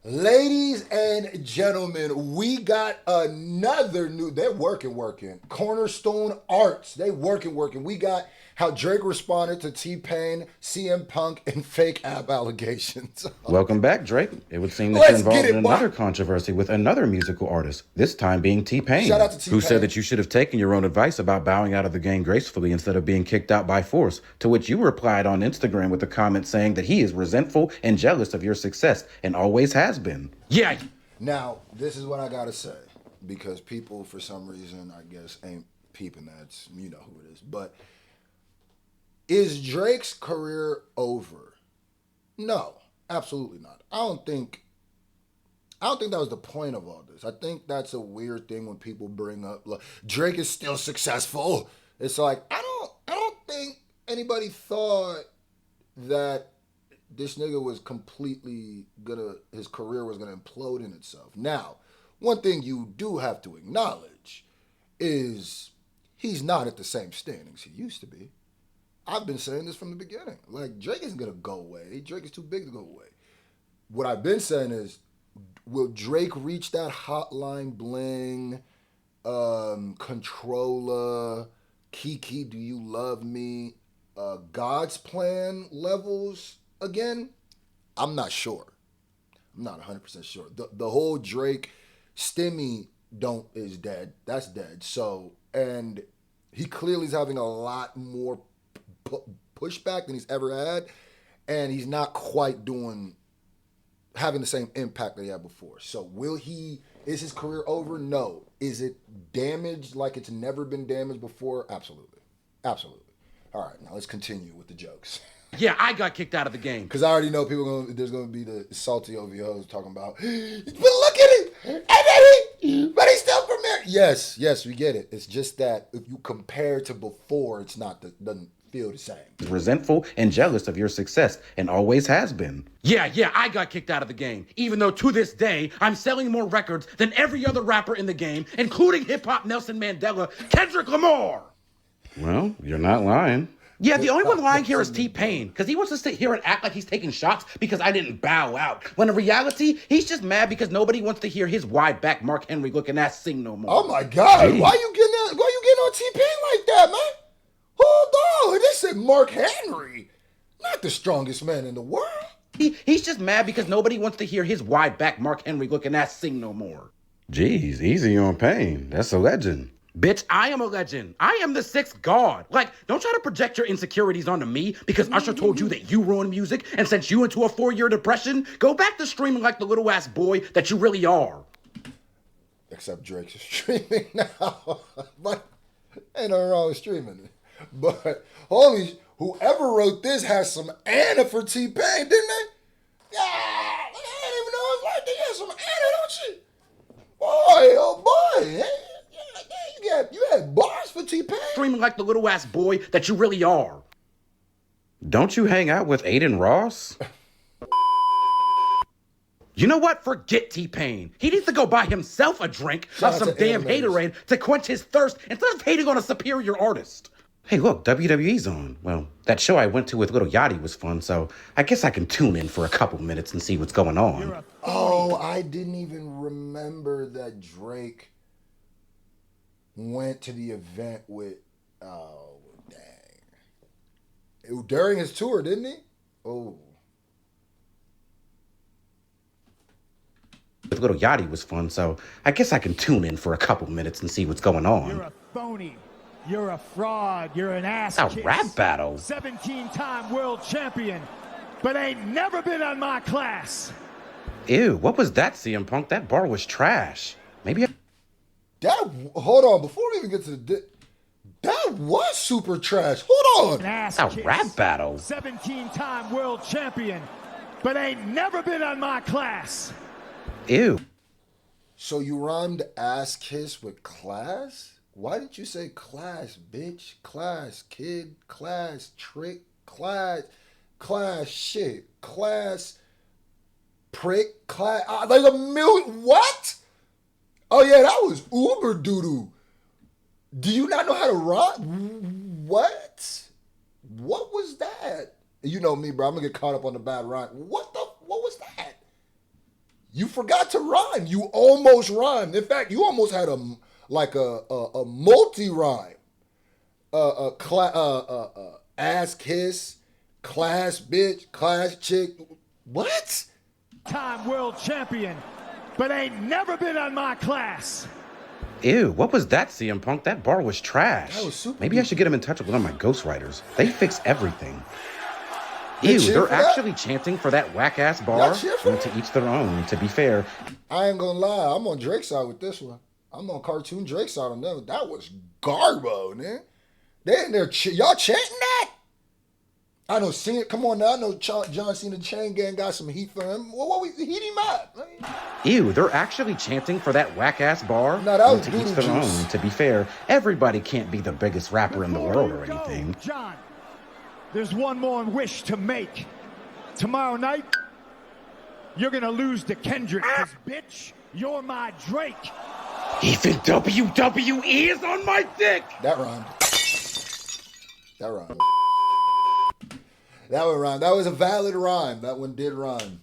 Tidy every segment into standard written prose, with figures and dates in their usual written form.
Ladies and gentlemen, we got another new. They're working. Cornerstone Arts. They working. We got how Drake responded to T-Pain, CM Punk, and fake app allegations. Welcome back, Drake. It would seem that you're Let's get involved in it, boy. another controversy with another musical artist, this time being T-Pain, Shout out to who said T-Pain. that you should have taken your own advice about bowing out of the game gracefully instead of being kicked out by force, to which you replied on Instagram with a comment saying that he is resentful and jealous of your success and always has been. Yeah. Now, this is what I gotta say because people, for some reason, I guess, ain't peeping that. You know who it is, but. Is Drake's career over? No, absolutely not. I don't think that was the point of all this. I think that's a weird thing when people bring up like, Drake is still successful. It's like I don't think anybody thought that this nigga was completely his career was gonna implode in itself. Now, one thing you do have to acknowledge is he's not at the same standings he used to be. I've been saying this from the beginning. Like, Drake isn't going to go away. Drake is too big to go away. What I've been saying is, will Drake reach that Hotline Bling, Controller, Kiki, Do You Love Me, God's Plan levels again? I'm not sure. I'm not 100% sure. The whole Drake Stimmy is dead. That's dead. So, and he clearly is having a lot more pushback than he's ever had, and he's not quite having the same impact that he had before. So is his career over? No. Is it damaged like it's never been damaged before? Absolutely. All right, now let's continue with the jokes. Yeah, I got kicked out of the game. Because I already know there's going to be the salty OVOs talking about, but look at him, but he's still premier. Yes, we get it. It's just that if you compare to before, it's doesn't feel the same. Resentful and jealous of your success and always has been. Yeah, I got kicked out of the game. Even though to this day, I'm selling more records than every other rapper in the game, including hip-hop Nelson Mandela, Kendrick Lamar. Well, you're not lying. Yeah, the only one lying here is T-Pain, because he wants to sit here and act like he's taking shots because I didn't bow out. When in reality, he's just mad because nobody wants to hear his wide back Mark Henry looking ass sing no more. Oh my God, why you getting on T-Pain like that, man? Hold on, this is Mark Henry, not the strongest man in the world. He's just mad because nobody wants to hear his wide back Mark Henry looking ass sing no more. Jeez, easy on Pain. That's a legend. Bitch, I am a legend. I am the sixth god. Like, don't try to project your insecurities onto me because Usher told you that you ruined music and sent you into a 4-year depression. Go back to streaming like the little ass boy that you really are. Except Drake's streaming now. But ain't nothing wrong with streaming. But whoever wrote this has some Anna for T-Pain, didn't they? Yeah, I didn't even know it was like they had some Anna, don't you? Boy, oh boy, hey. You had bars for T-Pain? Streaming like the little ass boy that you really are. Don't you hang out with Aiden Ross? You know what? Forget T-Pain. He needs to go buy himself a drink of some damn haterade to quench his thirst instead of hating on a superior artist. Hey, look, WWE's on. Well, that show I went to with Little Yachty was fun, so I guess I can tune in for a couple minutes and see what's going on. Oh, I didn't even remember that Drake went to the event with, oh, dang. During his tour, didn't he? Oh. With Little Yachty was fun, so I guess I can tune in for a couple minutes and see what's going on. You're a phony. You're a fraud. You're an ass A kiss. rap battle? 17-time world champion, but ain't never been on my class. Ew, what was that, CM Punk? That bar was trash. Maybe Hold on, before we even get to that was super trash. Hold on. A rap battle? 17-time world champion, but ain't never been on my class. Ew. So you rhymed ass kiss with class? Why did you say class, bitch? Class, kid, class, trick, class, shit, class, prick, class. There's a million. What? Oh yeah, that was uber doodoo. Do you not know how to rhyme? What? What was that? You know me, bro. I'm gonna get caught up on the bad rhyme. What was that? You forgot to rhyme. You almost rhymed. In fact, you almost had a multi rhyme. Ass kiss, class bitch, class chick. What? Time world champion, but ain't never been on my class. Ew, what was that, CM Punk? That bar was trash. That was super Maybe I should get him in touch with one of my ghostwriters. They fix everything. Ew, they're actually chanting for that whack-ass bar? Well, to each their own, to be fair. I ain't gonna lie, I'm on Drake's side with this one. I'm on Cartoon Drake's side on that one. That was garbo, man. They in there, y'all chanting that? I know, come on now. I know John Cena Chain Gang got some heat for him. What we heat him up? Ew, they're actually chanting for that whack-ass bar? No, that was to each their own, to be fair. Everybody can't be the biggest rapper in the world or anything. John, there's one more wish to make. Tomorrow night, you're gonna lose to Kendrick, because, bitch, you're my Drake. Even WWE is on my dick! That rhymed. That rhymed. That one rhymed. That was a valid rhyme. That one did rhyme.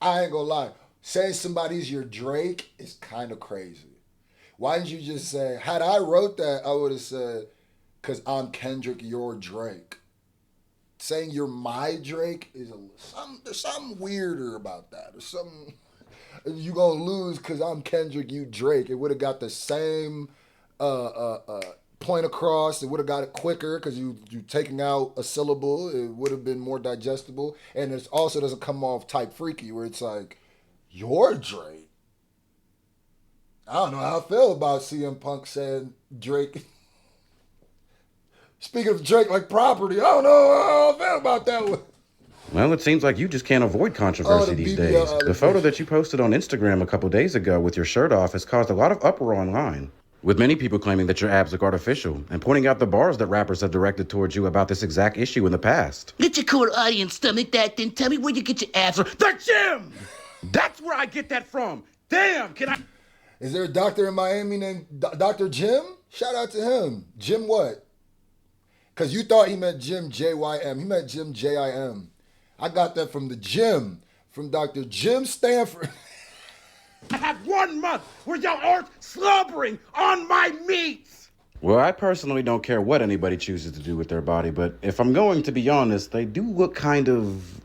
I ain't gonna lie. Saying somebody's your Drake is kind of crazy. Why didn't you just say, had I wrote that, I would have said, because I'm Kendrick, you're Drake. Saying you're my Drake is there's something weirder about that. There's something, you gonna lose because I'm Kendrick, you Drake. It would have got the same point across. It would have got it quicker because you taking out a syllable. It would have been more digestible. And it also doesn't come off type freaky where it's like, you're Drake. I don't know how I feel about CM Punk saying Drake. Speaking of Drake like property, I don't know how I feel about that one. Well, it seems like you just can't avoid controversy these days. The photo that you posted on Instagram a couple days ago with your shirt off has caused a lot of uproar online, with many people claiming that your abs look artificial and pointing out the bars that rappers have directed towards you about this exact issue in the past. Let your core audience stomach that, then tell me where you get your abs from. The gym! That's where I get that from. Damn, can I... Is there a doctor in Miami named Dr. Jim? Shout out to him. Jim what? Because you thought he meant Jim J-Y-M. He meant Jim J-I-M. I got that from the gym, from Dr. Jim Stanford. I have 1 month where y'all aren't slobbering on my meats. Well, I personally don't care what anybody chooses to do with their body, but if I'm going to be honest, they do look kind of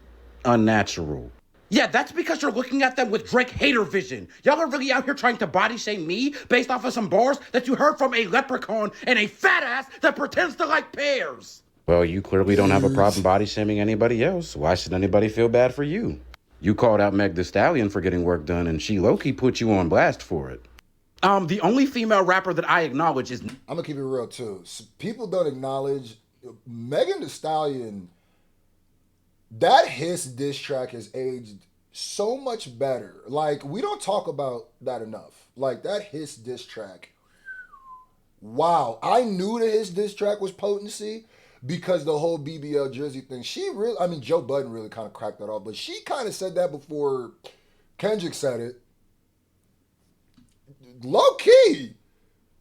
unnatural. Yeah, that's because you're looking at them with Drake hater vision. Y'all are really out here trying to body shame me based off of some bars that you heard from a leprechaun and a fat ass that pretends to like pears. Well, you clearly don't have a problem body shaming anybody else. Why should anybody feel bad for you? You called out Meg Thee Stallion for getting work done, and she low-key put you on blast for it. The only female rapper that I acknowledge is... I'm gonna keep it real, too. People don't acknowledge Megan Thee Stallion. That Hiss diss track has aged so much better. Like, we don't talk about that enough. Like, that Hiss diss track. Wow. I knew that Hiss diss track was potency because the whole BBL Jersey thing. Joe Budden really kind of cracked that off, but she kind of said that before Kendrick said it. Low key,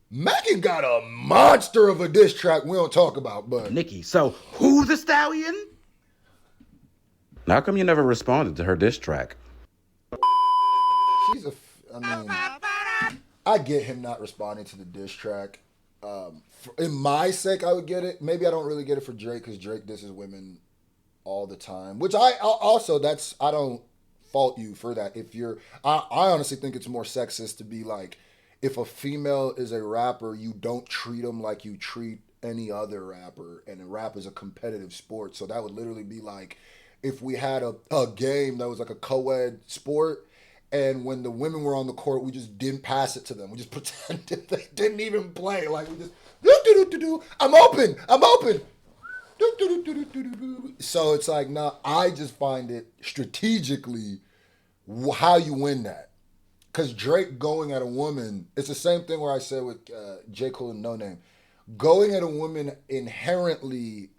Megan got a monster of a diss track we don't talk about, but... Nikki, so who the Stallion? How come you never responded to her diss track? I get him not responding to the diss track. In my sake, I would get it. Maybe I don't really get it for Drake because Drake disses women all the time. Which I don't fault you for that. I honestly think it's more sexist to be like, if a female is a rapper, you don't treat them like you treat any other rapper. And rap is a competitive sport. So that would literally be like, if we had a game that was like a co-ed sport, and when the women were on the court, we just didn't pass it to them. We just pretended they didn't even play. Like, we just, I'm open. So it's like, nah, I just find it strategically how you win that. Because Drake going at a woman, it's the same thing where I said with J. Cole and No Name. Going at a woman inherently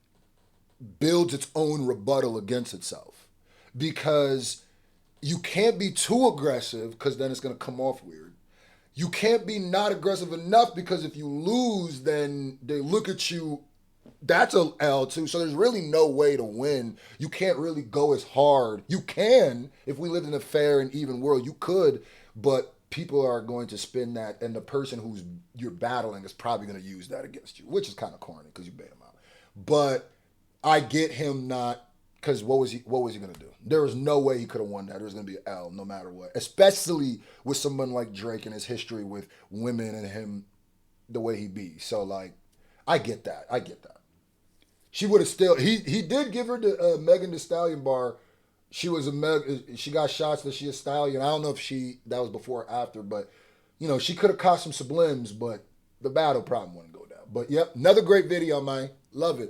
builds its own rebuttal against itself, because you can't be too aggressive because then it's going to come off weird. You can't be not aggressive enough because if you lose, then they look at you That's a L too. So there's really no way to win. You can't really go as hard. You can, if we lived in a fair and even world, you could, but people are going to spin that, and the person who's you're battling is probably going to use that against you, which is kind of corny because you bait him out. But I get him not, because what was he going to do? There was no way he could have won that. There was going to be an L no matter what, especially with someone like Drake and his history with women and him the way he be. So like, I get that. She would have still. He did give her the Megan Thee Stallion bar. She was she got shots that she a stallion. I don't know if that was before or after, but she could have caught some sublims, but the battle probably wouldn't go down. But yep, another great video, man. Love it.